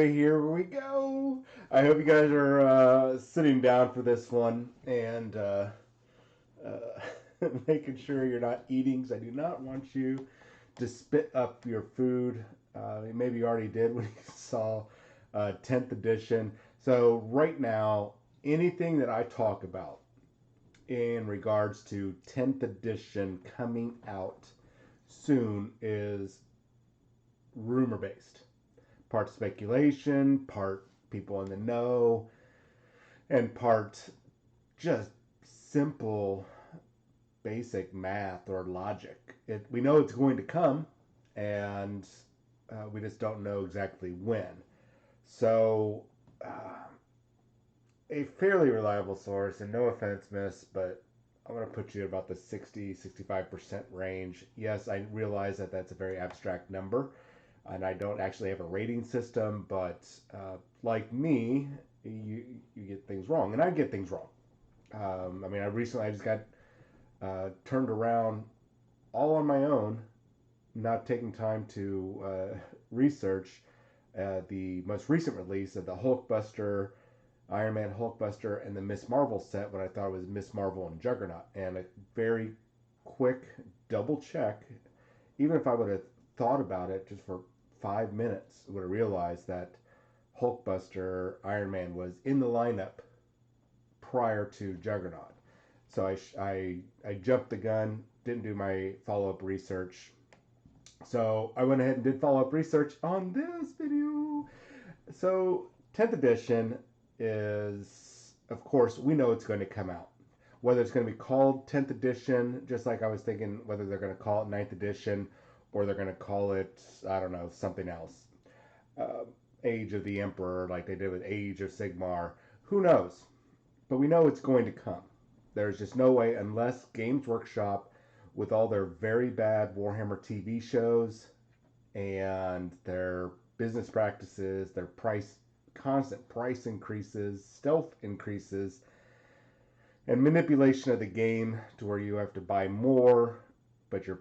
here we go. I hope you guys are sitting down for this one and uh, making sure you're not eating, because I do not want you to spit up your food. Maybe you already did when you saw 10th edition. So, right now, anything that I talk about in regards to 10th edition coming out soon is rumor based. Part speculation, part people in the know, and part just simple basic math or logic. We know it's going to come, and we just don't know exactly when. So, a fairly reliable source, and no offense, miss, but I'm going to put you at about the 60-65% range. Yes, I realize that that's a very abstract number, and I don't actually have a rating system, but like me, you get things wrong, and I get things wrong. I just got turned around all on my own, not taking time to research the most recent release of the Hulkbuster, Iron Man Hulkbuster, and the Miss Marvel set, what I thought was Miss Marvel and Juggernaut. And a very quick double check, even if I would have thought about it just for 5 minutes, I would have realized that Hulkbuster Iron Man was in the lineup prior to Juggernaut. So I jumped the gun, didn't do my follow up research. So I went ahead and did follow up research on this video. So 10th edition is, of course, we know it's going to come out. Whether it's going to be called 10th edition, just like I was thinking whether they're going to call it 9th edition or they're going to call it, I don't know, something else. Uh, Age of the Emperor, like they did with Age of Sigmar. Who knows? But we know it's going to come. There's just no way, unless Games Workshop, with all their very bad Warhammer TV shows and their business practices, their constant price increases, stealth increases, and manipulation of the game to where you have to buy more, but you're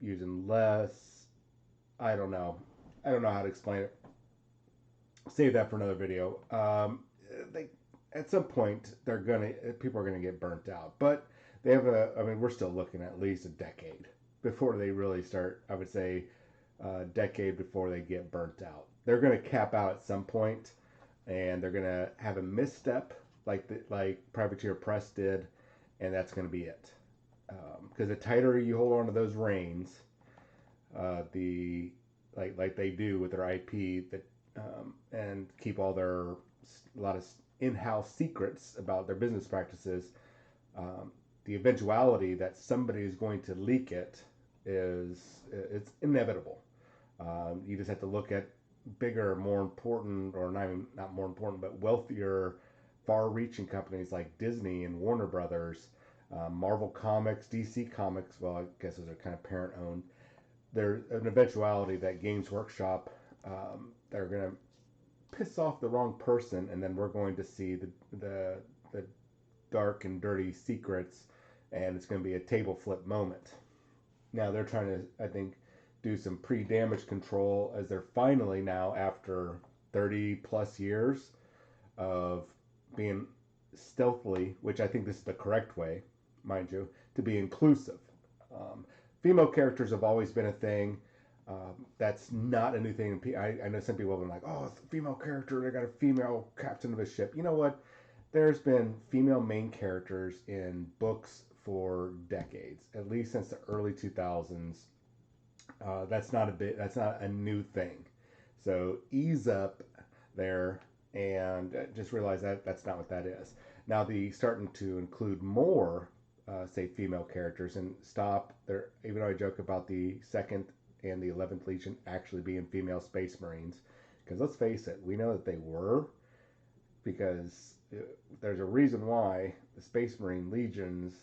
using less. I don't know. I don't know how to explain it. Save that for another video. They At some point people are gonna get burnt out, but they have we're still looking at least a decade before they really start. I would say a decade before they get burnt out. They're gonna cap out at some point, and they're gonna have a misstep like Privateer Press did, and that's gonna be it. Because the tighter you hold on to those reins, the like they do with their IP, that and keep all their a lot of in-house secrets about their business practices, the eventuality that somebody is going to leak it's inevitable. You just have to look at bigger, more important, or not more important, but wealthier, far-reaching companies like Disney and Warner Brothers, Marvel Comics, DC Comics. Well, I guess those are kind of parent-owned. There's an eventuality that Games Workshop, they're going to piss off the wrong person, and then we're going to see the dark and dirty secrets, and it's going to be a table flip moment. Now they're trying to, I think, do some pre-damage control, as they're finally now, after 30 plus years of being stealthily, which I think this is the correct way, mind you, to be inclusive. Female characters have always been a thing. That's not a new thing. I know some people have been like, oh, it's a female character, they got a female captain of a ship. You know what? There's been female main characters in books for decades, at least since the early 2000s. That's not a new thing. So ease up there, and just realize that that's not what that is. Now the starting to include more, say, female characters, and stop there. Even though I joke about the second and the 11th Legion actually being female Space Marines, because let's face it, we know that they were, because there's a reason why the Space Marine Legions,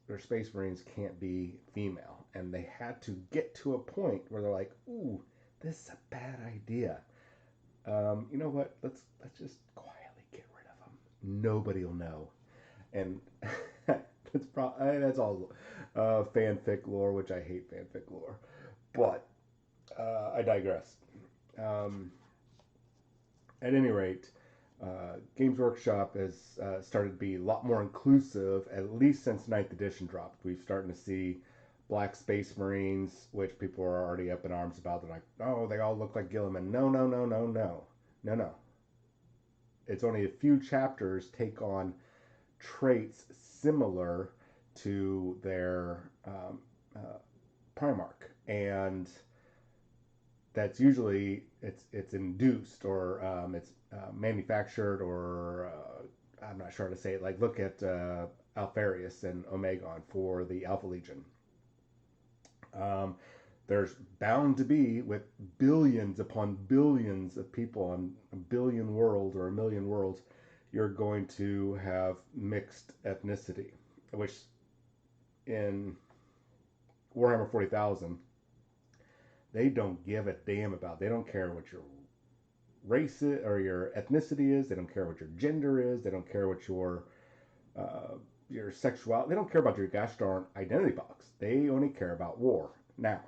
their Space Marines can't be female, and they had to get to a point where they're like, ooh, this is a bad idea. You know what? Let's just quietly get rid of them. Nobody will know, and that's all fanfic lore, which I hate fanfic lore. But I digress. Um, At any rate, Games Workshop has started to be a lot more inclusive, at least since Ninth Edition dropped. We've started to see Black Space Marines, which people are already up in arms about. They're like, oh, they all look like Gilliman. No, no, no, no, no. No, no. It's only a few chapters take on traits similar to their Primarch. And that's usually it's induced or it's manufactured or I'm not sure how to say it. Like look at Alfarius and Omegon for the Alpha Legion. There's bound to be with billions upon billions of people on a billion world or a million worlds, you're going to have mixed ethnicity, which in Warhammer 40,000 they don't give a damn about. They don't care what your race is, or your ethnicity is. They don't care what your gender is. They don't care what your sexuality. They don't care about your gosh darn identity box. They only care about war. Now,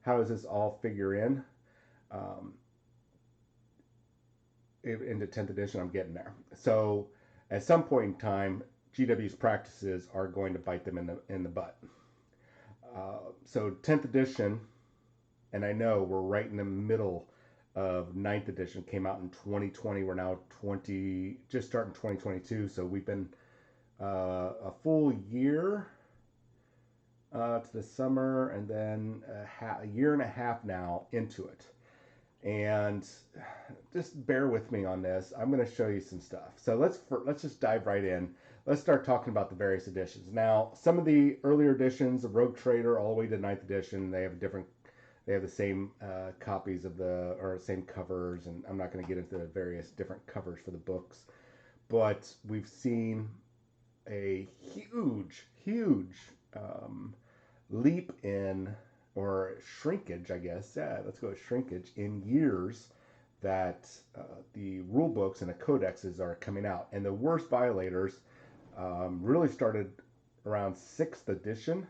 how does this all figure in? Into 10th edition, I'm getting there. So, at some point in time, GW's practices are going to bite them in the butt. So 10th edition, and I know we're right in the middle of 9th edition, came out in 2020. We're now just starting 2022. So we've been a full year to the summer, and then a year and a half now into it. And just bear with me on this. I'm going to show you some stuff. So let's just dive right in. Let's start talking about the various editions. Now, some of the earlier editions, the Rogue Trader all the way to 9th edition, they have the same copies of or same covers, and I'm not going to get into the various different covers for the books, but we've seen a huge leap in, or shrinkage, I guess. Yeah, let's go with shrinkage in years that the rule books and the codexes are coming out. And the worst violators really started around 6th edition,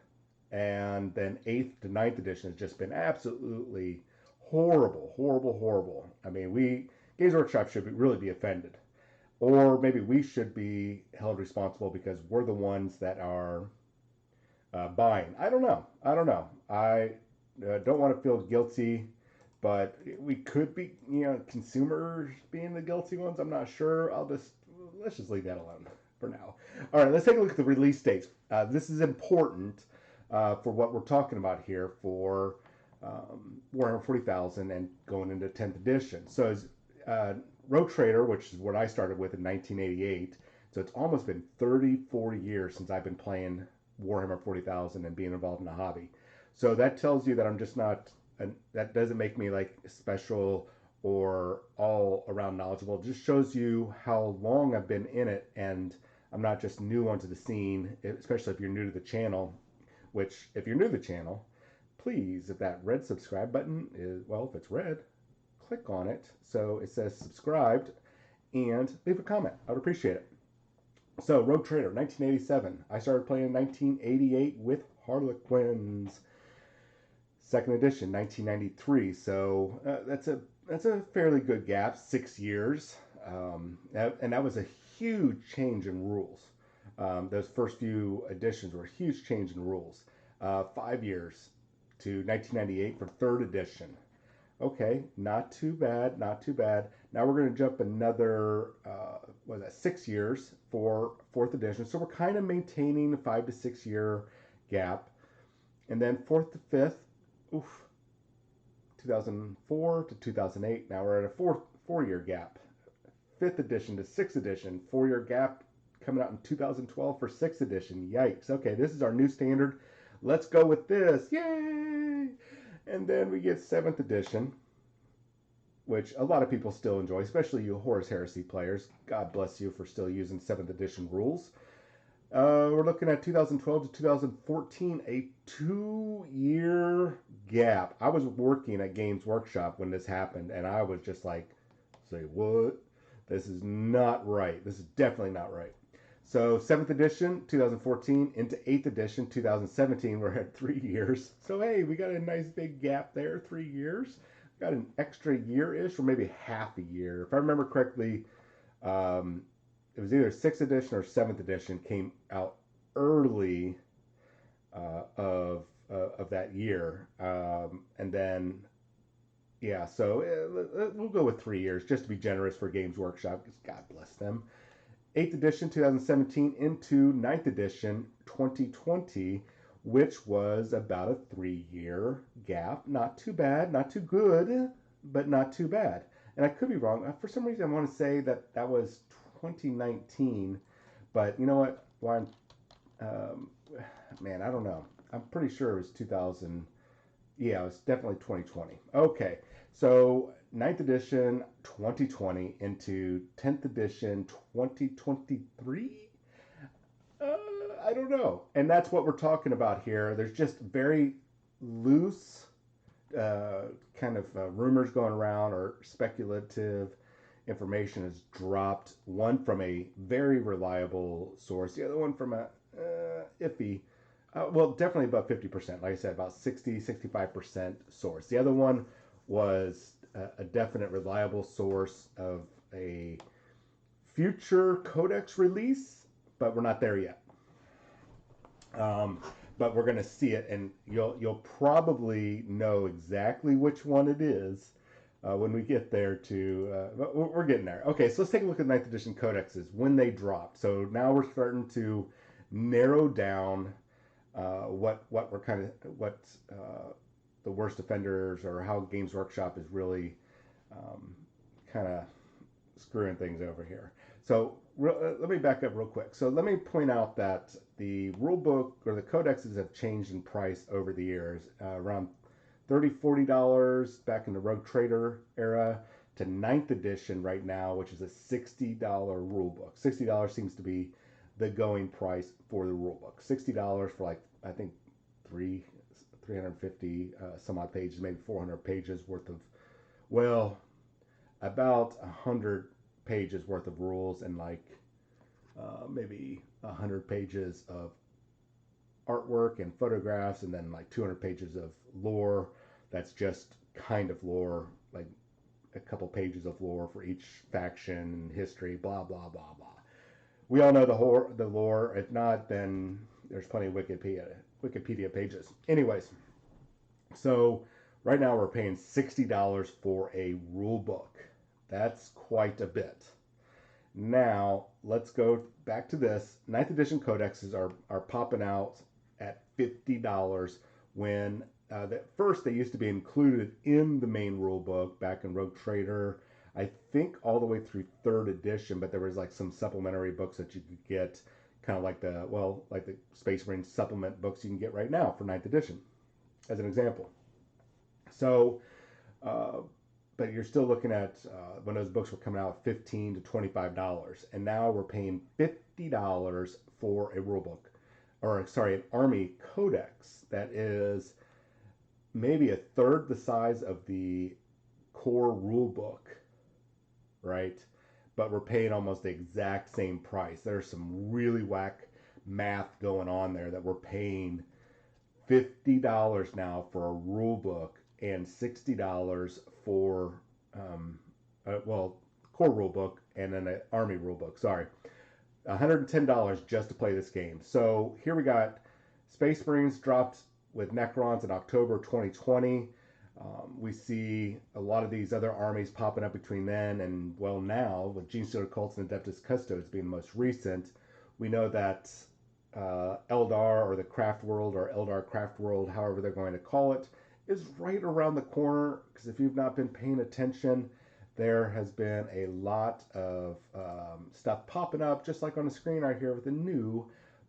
and then 8th to 9th edition has just been absolutely horrible. I mean, Games Workshop should really be offended. Or maybe we should be held responsible because we're the ones that are buying. I don't know. I don't want to feel guilty, but we could be, consumers being the guilty ones. I'm not sure. Let's just leave that alone for now. All right, let's take a look at the release dates. This is important for what we're talking about here for Warhammer 40,000 and going into 10th edition. So as Rogue Trader, which is what I started with in 1988, so it's almost been 34 years since I've been playing Warhammer 40,000 and being involved in the hobby. So that tells you that I'm just not, that doesn't make me like special or all around knowledgeable. It just shows you how long I've been in it, and I'm not just new onto the scene, especially if you're new to the channel, which if you're new to the channel, please, if that red subscribe button is, well, if it's red, click on it so it says subscribed and leave a comment. I would appreciate it. So, Rogue Trader, 1987. I started playing in 1988 with Harlequins. 2nd edition, 1993. So that's a fairly good gap, 6 years, and that was a huge change in rules. Those first few editions were a huge change in rules. 5 years to 1998 for 3rd edition. Okay, not too bad. Now we're going to jump another, 6 years for 4th edition. So we're kind of maintaining a 5 to 6 year gap. And then 4th to 5th, 2004 to 2008. Now we're at a 4-year gap. 5th edition to 6th edition, 4-year gap coming out in 2012 for 6th edition. Yikes. Okay, this is our new standard. Let's go with this. Yay! And then we get 7th edition, which a lot of people still enjoy, especially you Horus Heresy players. God bless you for still using 7th edition rules. We're looking at 2012 to 2014, a 2-year gap. I was working at Games Workshop when this happened, and I was just like, say what? This is not right. This is definitely not right. So 7th edition, 2014, into 8th edition, 2017, we're at 3 years. So hey, we got a nice big gap there, 3 years. got an extra year-ish, or maybe half a year. If I remember correctly, um, it was either 6th edition or 7th edition came out early of that year, and then yeah, so we'll go with 3 years just to be generous for Games Workshop, because God bless them. 8th edition 2017 into 9th edition 2020, which was about a 3 year gap. Not too bad, not too good, but not too bad. And I could be wrong. For some reason, I want to say that that was 2019, but you know what? Why? Um, man, I don't know. I'm pretty sure it was 2000. Yeah, it was definitely 2020. Okay, so ninth edition 2020 into 10th edition 2023? Uh, I don't know. And that's what we're talking about here. There's just very loose uh, kind of rumors going around, or speculative information is dropped. One from a very reliable source, the other one from a iffy. Well, definitely about 50%. Like I said, about 65% source. The other one was a definite reliable source of a future Codex release, but we're not there yet. Um, but we're going to see it, and you'll probably know exactly which one it is when we get there. But we're getting there. Okay, so let's take a look at 9th edition codexes when they dropped. So now we're starting to narrow down what we're kind of what the worst offenders, or how Games Workshop is really kind of screwing things over here. So let me back up real quick. So let me point out that the rule book, or the codexes, have changed in price over the years, around $30-$40 back in the Rogue Trader era, to 9th edition right now, which is a $60 rule book. $60 seems to be the going price for the rule book. $60 for, like, I think 350 some odd pages, maybe 400 pages worth of, well, about 100 pages worth of rules, and like maybe 100 pages of artwork and photographs, and then like 200 pages of lore. That's just kind of lore, like a couple pages of lore for each faction and history, blah blah blah blah. We all know the lore. If not, then there's plenty of Wikipedia pages. Anyways, so right now we're paying $60 for a rule book. That's quite a bit. Now let's go back to this. 9th edition codexes are popping out at $50, when at first they used to be included in the main rule book back in Rogue Trader, I think all the way through 3rd edition, but there was like some supplementary books that you could get, kind of like the Space Marine supplement books you can get right now for 9th edition, as an example. So, but you're still looking at when those books were coming out, $15 to $25, and now we're paying $50 for a rule book, or sorry, an army codex that is maybe a third the size of the core rule book, right? But we're paying almost the exact same price. There's some really whack math going on there, that we're paying $50 now for a rule book, and $60 for core rule book, and then an army rule book. Sorry, $110 just to play this game. So here we got Space Marines dropped with Necrons in October 2020. We see a lot of these other armies popping up between then and, well, now, with Genestealer Cults and Adeptus Custodes being the most recent. We know that Eldar, or the Craft World, or Eldar Craft World, however they're going to call it, is right around the corner. Because if you've not been paying attention, there has been a lot of stuff popping up, just like on the screen right here, with the new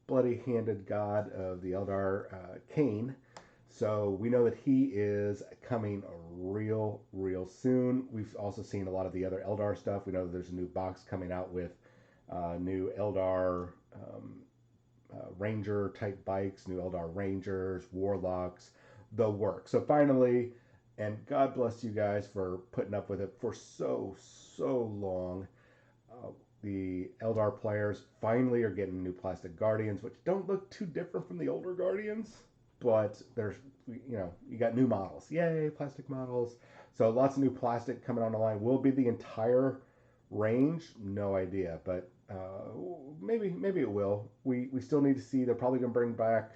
bloody-handed god of the Eldar, Cain. So we know that he is coming real soon. We've also seen a lot of the other Eldar stuff. We know that there's a new box coming out with new Eldar Ranger type bikes, new Eldar Rangers, Warlocks, the work. So finally, and God bless you guys for putting up with it for so long, the Eldar players finally are getting new plastic Guardians, which don't look too different from the older Guardians. but there's, you got new models. Yay, plastic models. So lots of new plastic coming on the line. Will it be the entire range? No idea, but maybe it will. We still need to see. They're probably going to bring back.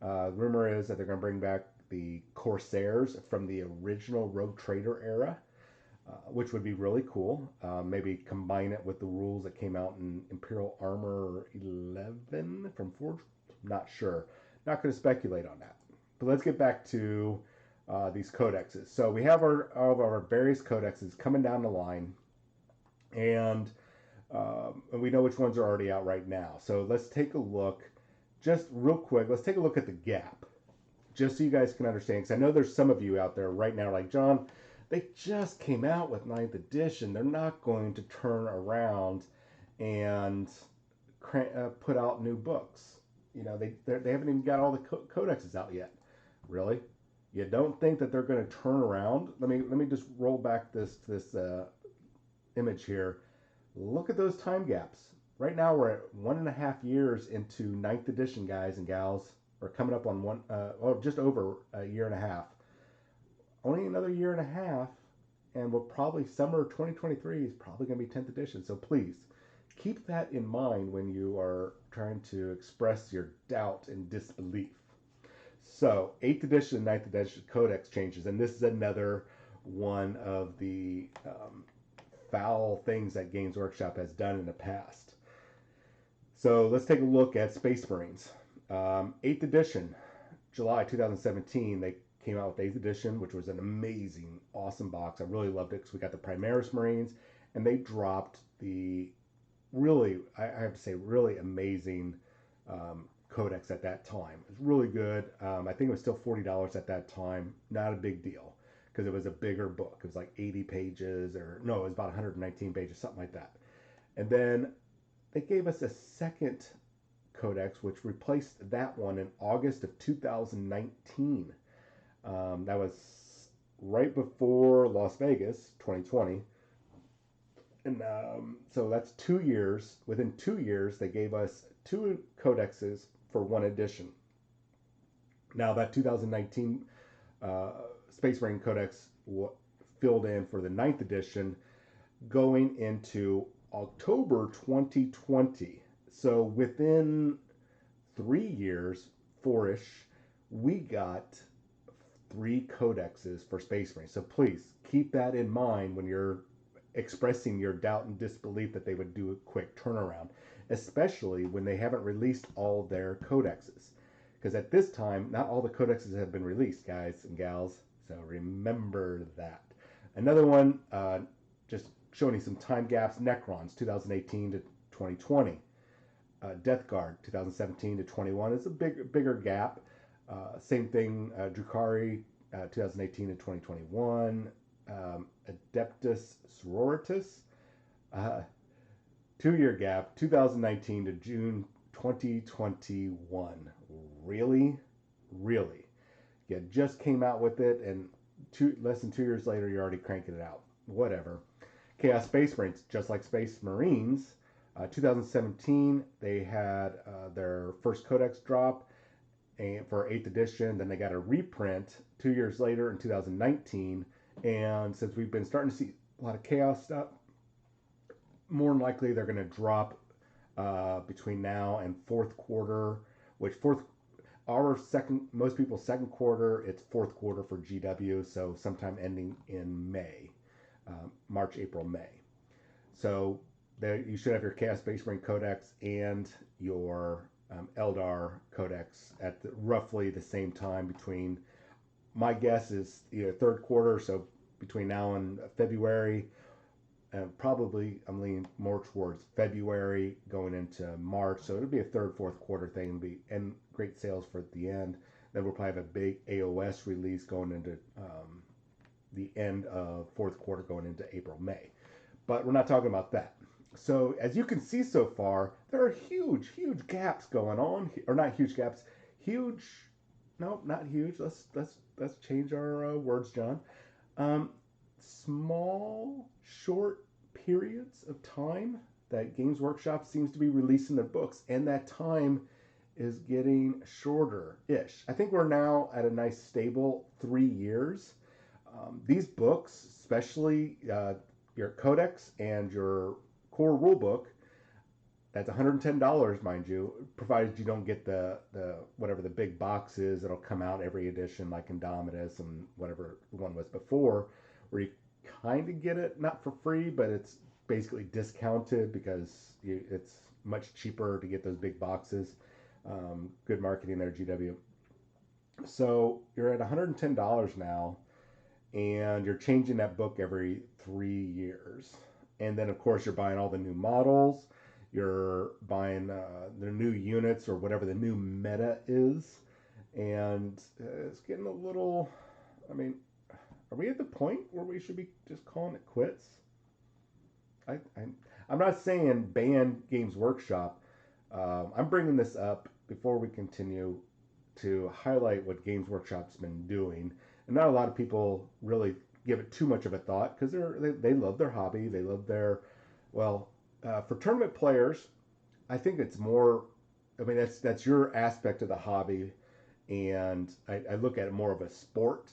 Rumor is that they're going to bring back the Corsairs from the original Rogue Trader era, which would be really cool. Maybe combine it with the rules that came out in Imperial Armor 11 from Forge. Not sure. Not going to speculate on that. But let's get back to these codexes. So we have our various codexes coming down the line, and we know which ones are already out right now. So let's take a look, just real quick. Let's take a look at the gap, just so you guys can understand. Because I know there's some of you out there right now, like John. They just came out with 9th edition. They're not going to turn around and put out new books. They haven't even got all the codexes out yet. Really? You don't think that they're going to turn around? Let me just roll back this image here. Look at those time gaps. Right now we're at 1.5 years into 9th edition, guys and gals. We're coming up on just over a year and a half. Only another year and a half, and we'll probably summer 2023 is probably going to be 10th edition. So please keep that in mind when you are trying to express your doubt and disbelief. So 8th edition, 9th edition Codex changes, and this is another one of the foul things that Games Workshop has done in the past. So let's take a look at Space Marines. 8th edition, July 2017, they came out with 8th edition, which was an amazing, awesome box. I really loved it because we got the Primaris Marines, and they dropped the really, I have to say, really amazing Codex at that time. It was really good. I think it was still $40 at that time. Not a big deal because it was a bigger book. It was like 80 pages, or no, it was about 119 pages, something like that. And then they gave us a second Codex, which replaced that one in August of 2019. That was right before Las Vegas 2020. And so that's 2 years. Within 2 years, they gave us 2 codexes for 1 edition. Now that 2019 Space Marine Codex filled in for the 9th edition going into October 2020. So within 3 years, 4-ish, we got 3 codexes for Space Marine. So please keep that in mind when you're expressing your doubt and disbelief that they would do a quick turnaround, especially when they haven't released all their codexes. Because at this time, not all the codexes have been released, guys and gals. So remember that. Another one, just showing you some time gaps, Necrons, 2018 to 2020. Death Guard, 2017 to 21 is a bigger gap. Same thing, Drukhari, 2018 to 2021. Adeptus Sororitas, 2-year gap, 2019 to June 2021. Really? You just came out with it, and less than 2 years later, you're already cranking it out. Whatever. Chaos Space Marines, just like Space Marines, 2017, they had their first Codex drop for 8th edition. Then they got a reprint 2 years later in 2019. And since we've been starting to see a lot of Chaos stuff, more than likely they're going to drop between now and 4th quarter, which most people's 2nd quarter, it's 4th quarter for GW, so sometime ending in May, March, April, May. So you should have your Chaos Space Marine Codex and your Eldar Codex at roughly the same time between, my guess is either 3rd quarter, so between now and February, probably I'm leaning more towards February going into March, so it'll be a 3rd, 4th quarter thing, and great sales for at the end. Then we'll probably have a big AOS release going into the end of 4th quarter going into April, May. But we're not talking about that. So as you can see so far, there are huge gaps going on, or not huge gaps, no, not huge. Let's change our words, John. Small, short periods of time that Games Workshop seems to be releasing their books, and that time is getting shorter-ish. I think we're now at a nice stable 3 years. These books, especially your Codex and your core rulebook, that's $110, mind you, provided you don't get the whatever the big box is that'll come out every edition, like Indomitus and whatever one was before, where you kind of get it not for free, but it's basically discounted because it's much cheaper to get those big boxes. Good marketing there, GW. So you're at $110 now, and you're changing that book every 3 years. And then, of course, you're buying all the new models. You're buying the new units or whatever the new meta is. And it's getting a little, I mean, are we at the point where we should be just calling it quits? I'm not saying ban Games Workshop. I'm bringing this up before we continue to highlight what Games Workshop's been doing. And not a lot of people really give it too much of a thought because they love their hobby. They love their, well, for tournament players, I think it's more, I mean, that's your aspect of the hobby. And I look at it more of a sport.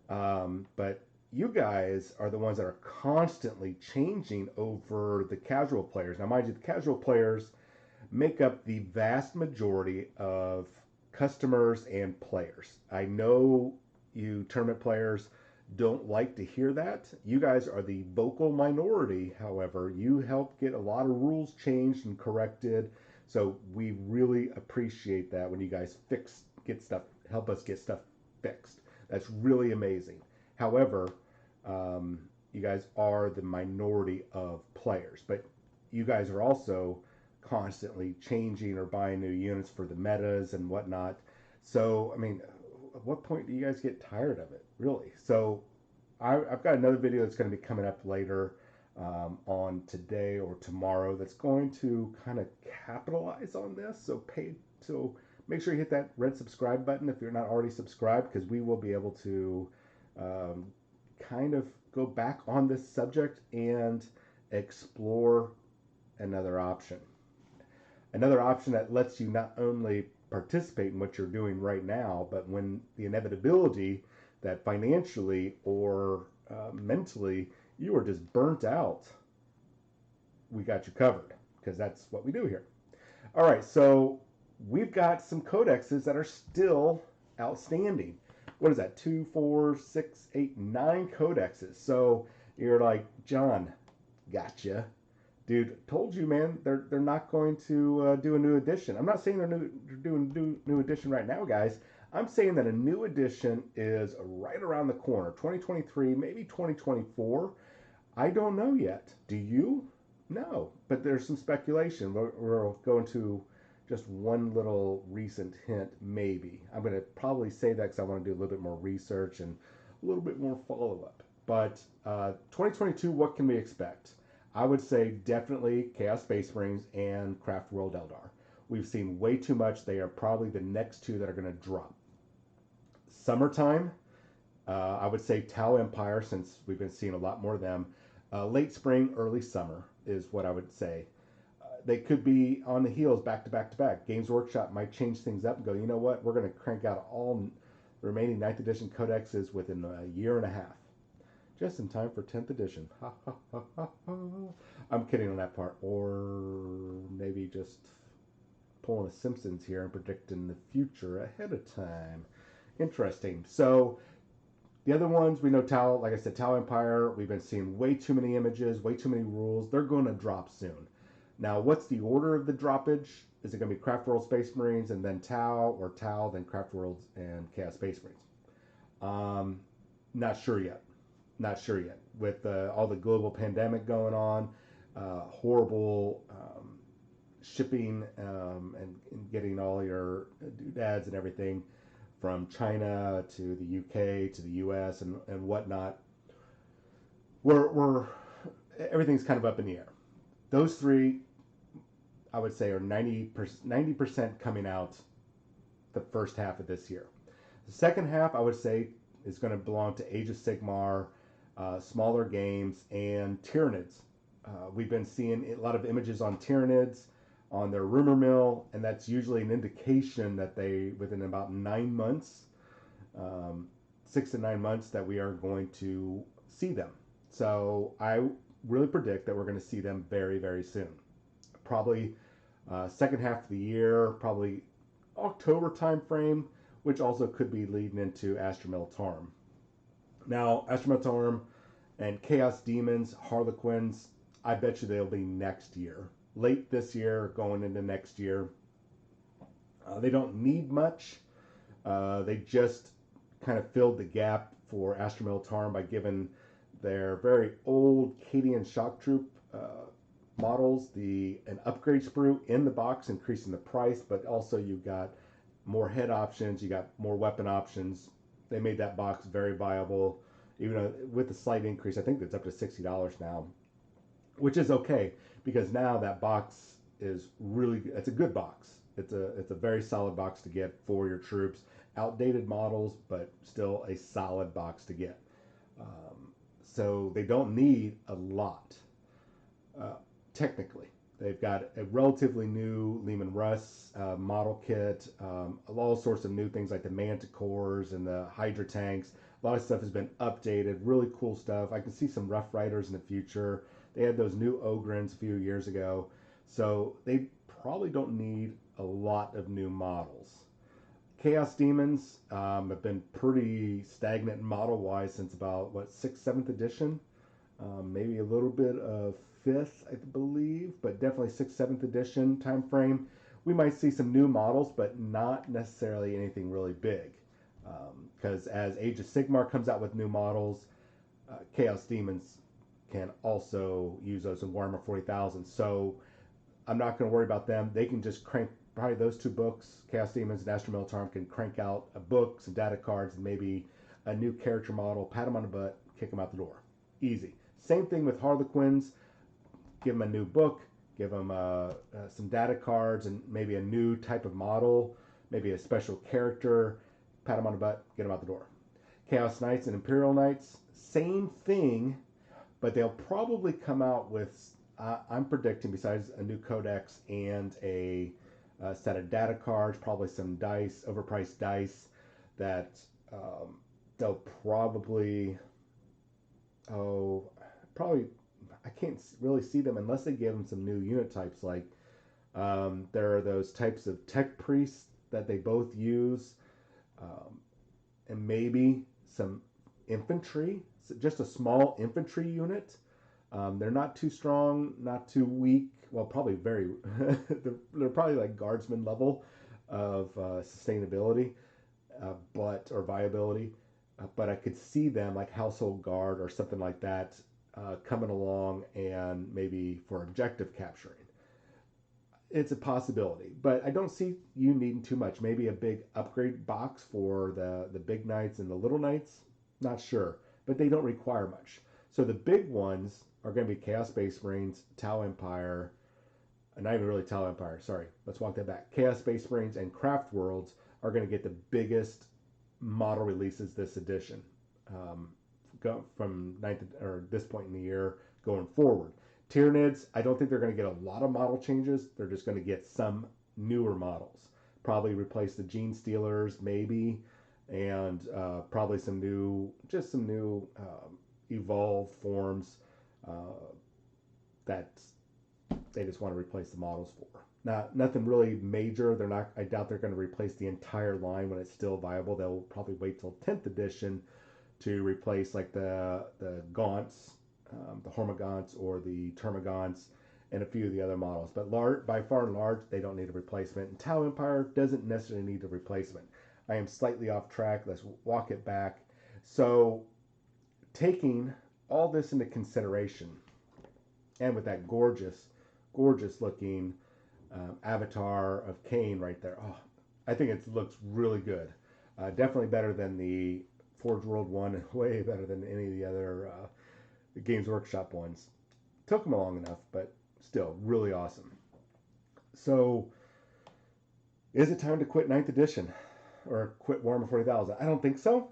But you guys are the ones that are constantly changing over the casual players. Now, mind you, the casual players make up the vast majority of customers and players. I know you tournament players don't like to hear that. You guys are the vocal minority, however. You help get a lot of rules changed and corrected. So we really appreciate that when you guys help us get stuff fixed. That's really amazing. However, you guys are the minority of players, but you guys are also constantly changing or buying new units for the metas and whatnot. So, I mean, at what point do you guys get tired of it, really? So I've got another video that's going to be coming up later on today or tomorrow that's going to kind of capitalize on this. So make sure you hit that red subscribe button if you're not already subscribed, because we will be able to kind of go back on this subject and explore another option. Another option that lets you not only participate in what you're doing right now, but when the inevitability that financially or mentally you are just burnt out, we got you covered, because that's what we do here. All right, so we've got some codexes that are still outstanding. What is that? 2, 4, 6, 8, 9 codexes. So you're like, John, gotcha. Dude, told you, man, they're not going to do a new edition. I'm not saying they're doing new edition right now, guys. I'm saying that a new edition is right around the corner. 2023, maybe 2024. I don't know yet. Do you? No. But there's some speculation. We'll go into just one little recent hint, maybe. I'm going to probably say that because I want to do a little bit more research and a little bit more follow-up. But 2022, what can we expect? I would say definitely Chaos Space Marines and Craft World Eldar. We've seen way too much. They are probably the next two that are going to drop. Summertime, I would say Tau Empire, since we've been seeing a lot more of them. Late spring, early summer is what I would say. They could be on the heels back to back to back. Games Workshop might change things up and go, you know what, we're going to crank out all the remaining 9th edition codexes within a year and a half. Just in time for 10th edition. Ha, ha, ha, ha, ha. I'm kidding on that part. Or maybe just pulling a Simpsons here and predicting the future ahead of time. Interesting. So the other ones, we know Tau, like I said, Tau Empire, we've been seeing way too many images, way too many rules. They're going to drop soon. Now, what's the order of the droppage? Is it going to be Craft World Space Marines and then Tau, or Tau, then Craft Worlds and Chaos Space Marines? Not sure yet. Not sure yet. With all the global pandemic going on, horrible shipping and getting all your doodads and everything from China to the UK to the US and whatnot, everything's kind of up in the air. Those three, I would say, are 90% coming out the first half of this year. The second half, I would say, is going to belong to Age of Sigmar, smaller games, and Tyranids. We've been seeing a lot of images on Tyranids. on their rumor mill, and that's usually an indication that they, within about 9 months, um, 6 to 9 months, that we are going to see them. So I really predict that we're going to see them very, very soon. Probably second half of the year, probably October time frame, which also could be leading into Astromilitarum. Now, Astromilitarum and Chaos Demons, Harlequins, I bet you they'll be next year. Late this year, going into next year. They don't need much. They just kind of filled the gap for Astromilitarum by giving their very old Cadian Shock Troop models an upgrade sprue in the box, increasing the price, but also you got more head options, you got more weapon options. They made that box very viable, even with a slight increase. I think it's up to $60 now, which is okay, because now that box is really, it's a good box. It's a very solid box to get for your troops. Outdated models, but still a solid box to get. So they don't need a lot, technically. They've got a relatively new Lehman Russ model kit, all sorts of new things like the Manticores and the Hydra tanks. A lot of stuff has been updated, really cool stuff. I can see some Rough Riders in the future. They had those new Ogrins a few years ago. So they probably don't need a lot of new models. Chaos Demons have been pretty stagnant model-wise since about, what, 6th, 7th edition? Maybe a little bit of 5th, I believe, but definitely 6th, 7th edition time frame. We might see some new models, but not necessarily anything really big. Because as Age of Sigmar comes out with new models, Chaos Demons can also use those in Warhammer 40,000. So I'm not going to worry about them. They can just crank, probably those two books, Chaos Demons and Astromilitarum, can crank out a book, some data cards, and maybe a new character model, pat them on the butt, kick them out the door. Easy. Same thing with Harlequins. Give them a new book, give them some data cards, and maybe a new type of model, maybe a special character, pat them on the butt, get them out the door. Chaos Knights and Imperial Knights, same thing, but they'll probably come out with, I'm predicting, besides a new Codex and a set of data cards, probably some dice, overpriced dice, that they'll probably, I can't really see them unless they give them some new unit types. Like there are those types of tech priests that they both use, and maybe some infantry, just a small infantry unit. They're not too strong, not too weak. Well, probably very, they're probably like guardsman level of sustainability, or viability. But I could see them like household guard or something like that coming along, and maybe for objective capturing. It's a possibility, but I don't see you needing too much. Maybe a big upgrade box for the big knights and the little knights. Not sure, but they don't require much. So the big ones are going to be Chaos Space Marines, Tau Empire, not even really Tau Empire, sorry, let's walk that back. Chaos Space Marines and Craft Worlds are going to get the biggest model releases this edition, from this point in the year going forward. Tyranids, I don't think they're going to get a lot of model changes. They're just going to get some newer models. Probably replace the Gene Stealers, maybe, and probably some new evolved forms that they just want to replace the models for. Nothing really major. I doubt they're going to replace the entire line when it's still viable. They'll probably wait till 10th edition to replace like the Gaunts, the Hormagaunts or the Termagants, and a few of the other models. But by far and large, they don't need a replacement. And Tau Empire doesn't necessarily need a replacement. I am slightly off track. Let's walk it back. So taking all this into consideration, and with that gorgeous looking avatar of Kane right there, oh, I think it looks really good. Definitely better than the Forge World one, and way better than any of the other Games Workshop ones. Took them long enough, but still really awesome. So is it time to quit 9th edition or quit Warhammer 40,000? I don't think so.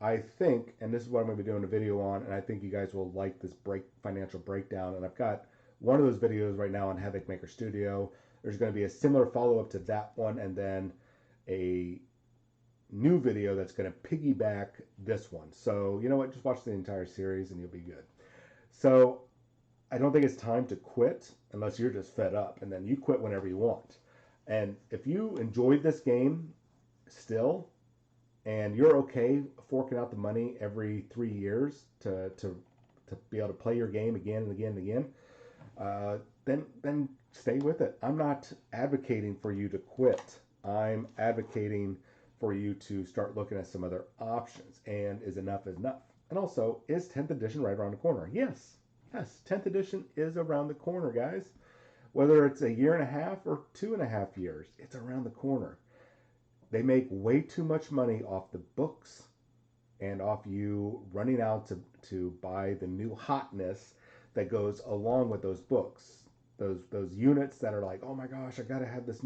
I think, and this is what I'm going to be doing a video on, and I think you guys will like this financial breakdown. And I've got one of those videos right now on Havoc Maker Studio. There's going to be a similar follow-up to that one, and then a new video that's going to piggyback this one. So you know what, just watch the entire series and you'll be good. So I don't think it's time to quit unless you're just fed up, and then you quit whenever you want. And if you enjoyed this game still, and you're okay forking out the money every 3 years to be able to play your game again and again and again, then stay with it. I'm not advocating for you to quit. I'm advocating for you to start looking at some other options. And is enough enough? And also, is 10th edition right around the corner? Yes, 10th edition is around the corner, guys. Whether it's a year and a half or 2.5 years, it's around the corner. They make way too much money off the books and off you running out to buy the new hotness that goes along with those books. Those units that are like, oh my gosh, I gotta have this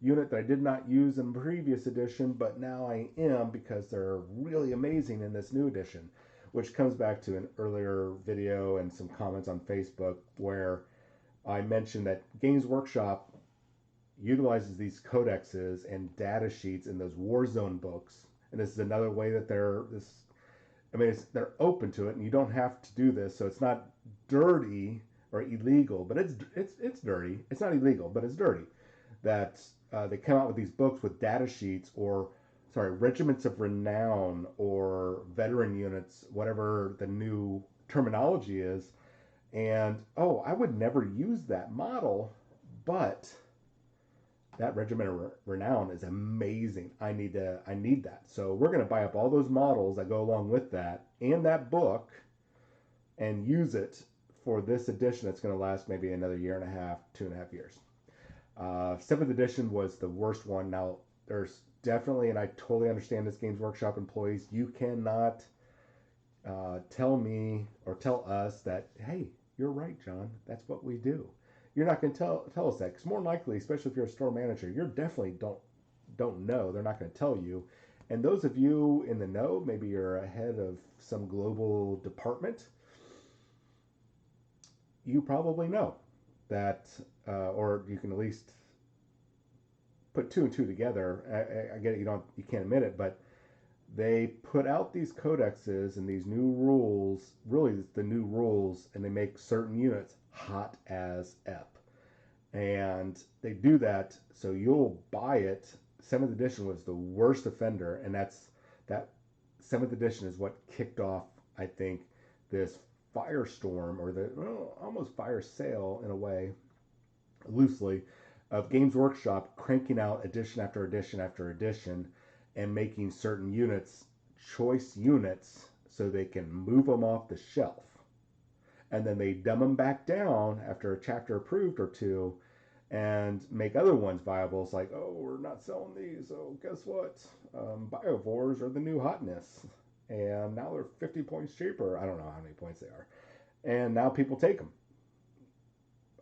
unit that I did not use in the previous edition, but now I am because they're really amazing in this new edition. Which comes back to an earlier video and some comments on Facebook where I mentioned that Games Workshop utilizes these codexes and data sheets in those Warzone books. And this is another way that they're open to it, and you don't have to do this, so it's not dirty or illegal, but it's dirty. It's not illegal, but it's dirty. That they come out with these books with data sheets or regiments of renown or veteran units, whatever the new terminology is. And I would never use that model, but that regiment of renown is amazing. I need that. So we're going to buy up all those models that go along with that and that book and use it for this edition that's going to last maybe another year and a half, 2.5 years. 7th edition was the worst one. Now, there's definitely, and I totally understand this Games Workshop employees, you cannot tell me or tell us that, hey, you're right, John, that's what we do. You're not going to tell us that, because more likely, especially if you're a store manager, you definitely don't know. They're not going to tell you. And those of you in the know, maybe you're ahead of some global department, you probably know that, or you can at least put 2 and 2 together. I get it, you can't admit it, but they put out these codexes and these new rules, really the new rules, and they make certain units hot as F. And they do that so you'll buy it. 7th edition was the worst offender, and that 7th edition is what kicked off, I think, this firestorm, or almost fire sale in a way, loosely, of Games Workshop cranking out edition after edition after edition and making certain units choice units so they can move them off the shelf. And then they dumb them back down after a chapter approved or two and make other ones viable. It's like, oh, we're not selling these. Oh, guess what? Biovores are the new hotness. And now they're 50 points cheaper. I don't know how many points they are. And now people take them.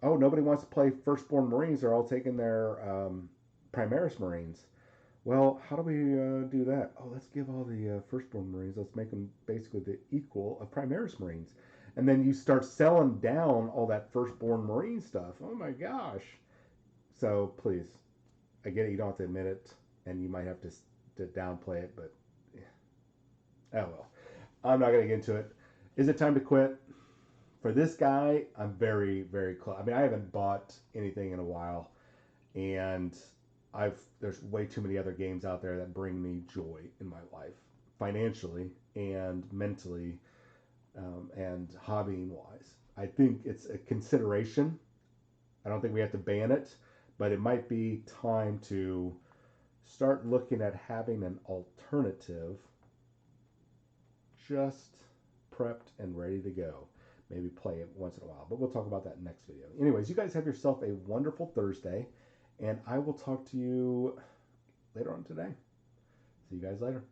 Oh, nobody wants to play Firstborn Marines. They're all taking their Primaris Marines. Well, how do we do that? Oh, let's give all the Firstborn Marines, let's make them basically the equal of Primaris Marines. And then you start selling down all that Firstborn Marine stuff. Oh my gosh. So please, I get it, you don't have to admit it, and you might have to downplay it, but yeah. Oh well. I'm not going to get into it. Is it time to quit? For this guy, I'm very, very close. I mean, I haven't bought anything in a while, and there's way too many other games out there that bring me joy in my life, financially and mentally, and hobbying wise. I think it's a consideration. I don't think we have to ban it, but it might be time to start looking at having an alternative just prepped and ready to go. Maybe play it once in a while, but we'll talk about that in the next video. Anyways, you guys have yourself a wonderful Thursday, and I will talk to you later on today. See you guys later.